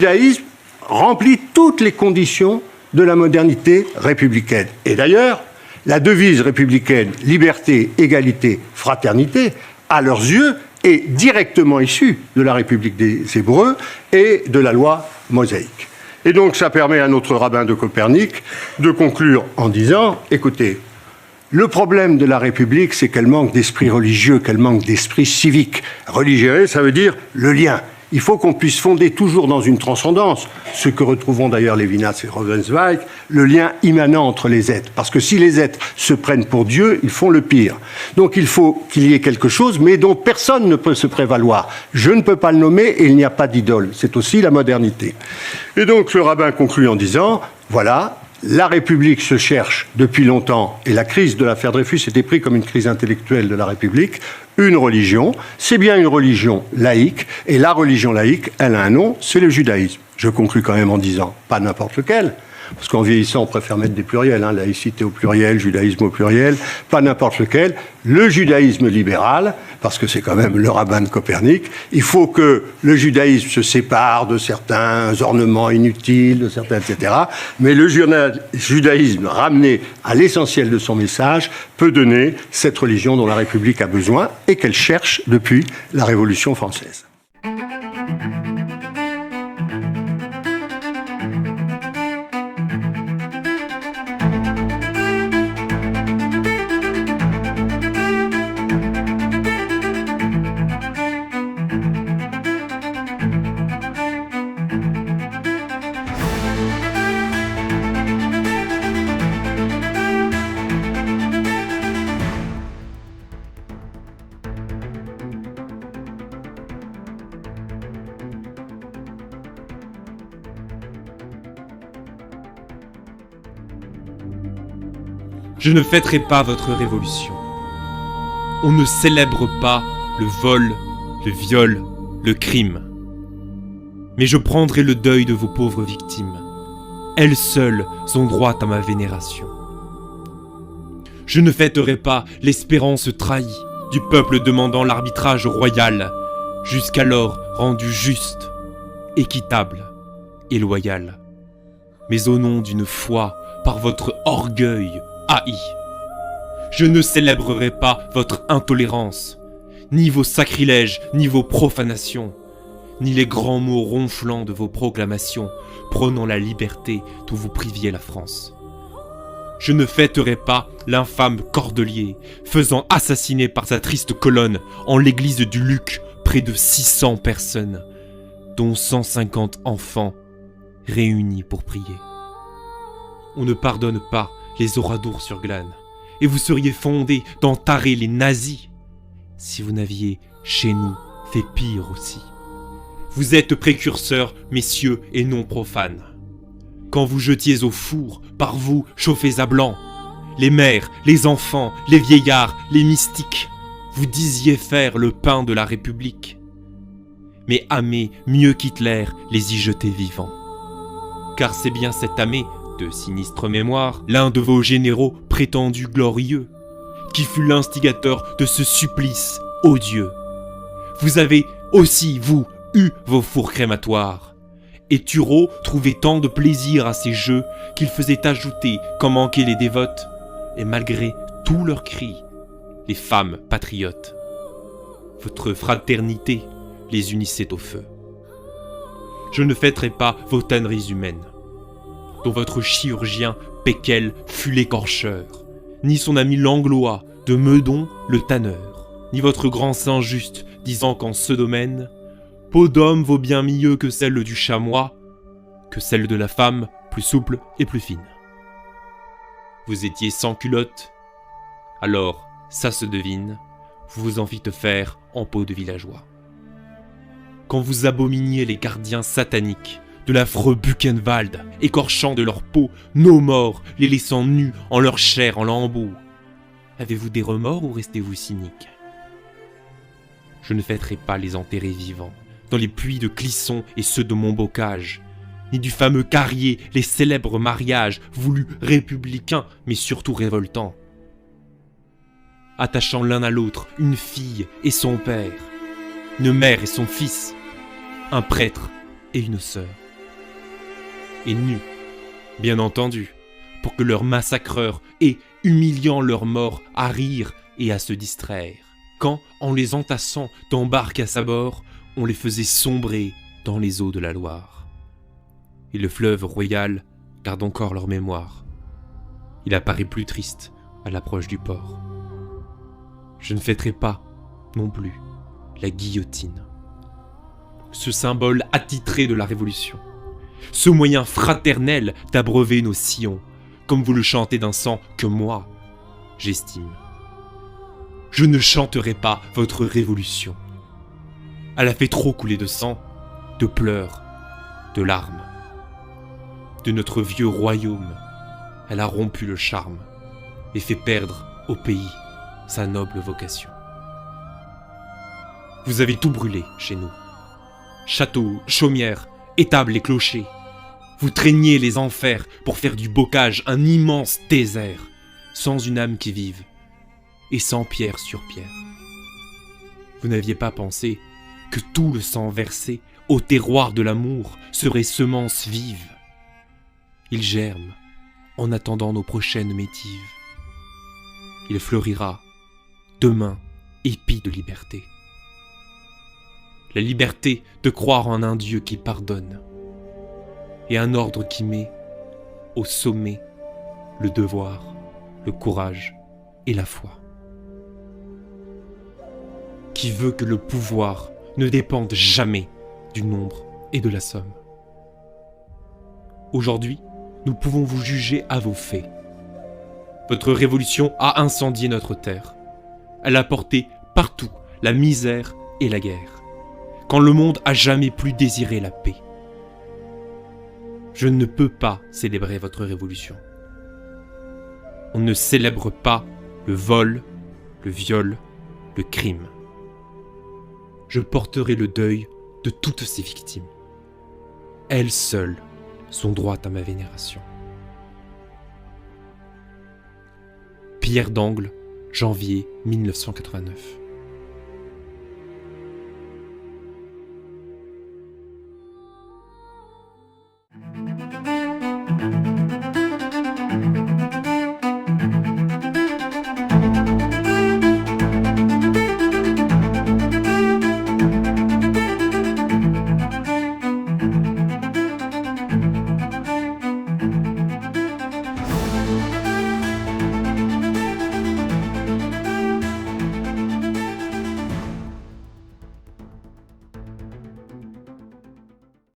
judaïsme remplit toutes les conditions de la modernité républicaine. Et d'ailleurs, la devise républicaine, liberté, égalité, fraternité, à leurs yeux, est directement issue de la République des Hébreux et de la loi mosaïque. Et donc, ça permet à notre rabbin de Copernic de conclure en disant, écoutez, le problème de la République, c'est qu'elle manque d'esprit religieux, qu'elle manque d'esprit civique. Religieux, ça veut dire le lien. Il faut qu'on puisse fonder toujours dans une transcendance, ce que retrouvons d'ailleurs Lévinas et Rosenzweig, le lien immanent entre les êtres. Parce que si les êtres se prennent pour Dieu, ils font le pire. Donc il faut qu'il y ait quelque chose, mais dont personne ne peut se prévaloir. Je ne peux pas le nommer et il n'y a pas d'idole. C'est aussi la modernité. Et donc le rabbin conclut en disant, voilà, la République se cherche depuis longtemps, et la crise de l'affaire Dreyfus était prise comme une crise intellectuelle de la République, une religion. C'est bien une religion laïque, et la religion laïque, elle a un nom, c'est le judaïsme. Je conclus quand même en disant, pas n'importe lequel, parce qu'en vieillissant, on préfère mettre des pluriels, hein, laïcité au pluriel, judaïsme au pluriel, pas n'importe lequel, le judaïsme libéral, parce que c'est quand même le rabbin de Copernic. Il faut que le judaïsme se sépare de certains ornements inutiles, de certains, etc. Mais le judaïsme, ramené à l'essentiel de son message, peut donner cette religion dont la République a besoin et qu'elle cherche depuis la Révolution française. Je ne fêterai pas votre révolution. On ne célèbre pas le vol, le viol, le crime. Mais je prendrai le deuil de vos pauvres victimes. Elles seules ont droit à ma vénération. Je ne fêterai pas l'espérance trahie du peuple demandant l'arbitrage royal, jusqu'alors rendu juste, équitable et loyal. Mais au nom d'une foi par votre orgueil haï. Je ne célébrerai pas votre intolérance, ni vos sacrilèges, ni vos profanations, ni les grands mots ronflants de vos proclamations, prônant la liberté dont vous priviez la France. Je ne fêterai pas l'infâme Cordelier, faisant assassiner par sa triste colonne, en l'église du Luc, près de 600 personnes, dont 150 enfants réunis pour prier. On ne pardonne pas les Oradours-sur-Glane, et vous seriez fondés d'entarer les nazis, si vous n'aviez, chez nous, fait pire aussi. Vous êtes précurseurs, messieurs, et non profanes. Quand vous jetiez au four, par vous, chauffés à blanc, les mères, les enfants, les vieillards, les mystiques, vous disiez faire le pain de la République. Mais Hamé, mieux qu'Hitler, les y jetait vivants. Car c'est bien cet Hamé, de sinistre mémoire, l'un de vos généraux prétendus glorieux, qui fut l'instigateur de ce supplice odieux. Vous avez aussi, vous, eu vos fours crématoires, et Turreau trouvait tant de plaisir à ces jeux qu'il faisait ajouter, quand manquaient les dévotes, et malgré tous leurs cris, les femmes patriotes. Votre fraternité les unissait au feu. Je ne fêterai pas vos tanneries humaines, dont votre chirurgien Péquel fut l'écorcheur, ni son ami Langlois de Meudon le tanneur, ni votre grand Saint-Just disant qu'en ce domaine, peau d'homme vaut bien mieux que celle du chamois, que celle de la femme plus souple et plus fine. Vous étiez sans culotte, alors, ça se devine, vous vous en fîtes faire en peau de villageois. Quand vous abominiez les gardiens sataniques de l'affreux Buchenwald, écorchant de leur peau nos morts, les laissant nus en leur chair en lambeaux, avez-vous des remords ou restez-vous cyniques? Je ne fêterai pas les enterrés vivants, dans les puits de Clisson et ceux de Montbocage, ni du fameux Carrier les célèbres mariages voulus républicains, mais surtout révoltants. Attachant l'un à l'autre une fille et son père, une mère et son fils, un prêtre et une sœur. et nus, bien entendu, pour que leurs massacreurs aient, humiliant leurs morts, à rire et à se distraire, quand, en les entassant d'embarques à sa bord, on les faisait sombrer dans les eaux de la Loire. Et le fleuve royal garde encore leur mémoire. Il apparaît plus triste à l'approche du port. Je ne fêterai pas, non plus, la guillotine. Ce symbole attitré de la Révolution. Ce moyen fraternel d'abreuver nos sillons, comme vous le chantez d'un sang que moi, j'estime. Je ne chanterai pas votre Révolution. Elle a fait trop couler de sang, de pleurs, de larmes. De notre vieux royaume, elle a rompu le charme et fait perdre au pays sa noble vocation. Vous avez tout brûlé chez nous. Châteaux, chaumières, étables et clochers. Vous traîniez les enfers pour faire du bocage un immense désert, sans une âme qui vive, et sans pierre sur pierre. Vous n'aviez pas pensé que tout le sang versé au terroir de l'amour serait semence vive. Il germe en attendant nos prochaines métives. Il fleurira demain épi de liberté. La liberté de croire en un Dieu qui pardonne et un ordre qui met au sommet le devoir, le courage et la foi. Qui veut que le pouvoir ne dépende jamais du nombre et de la somme. Aujourd'hui, nous pouvons vous juger à vos faits. Votre révolution a incendié notre terre. Elle a porté partout la misère et la guerre, quand le monde a jamais plus désiré la paix. Je ne peux pas célébrer votre révolution. On ne célèbre pas le vol, le viol, le crime. Je porterai le deuil de toutes ces victimes. Elles seules sont droites à ma vénération. Pierre d'Angle, janvier 1989.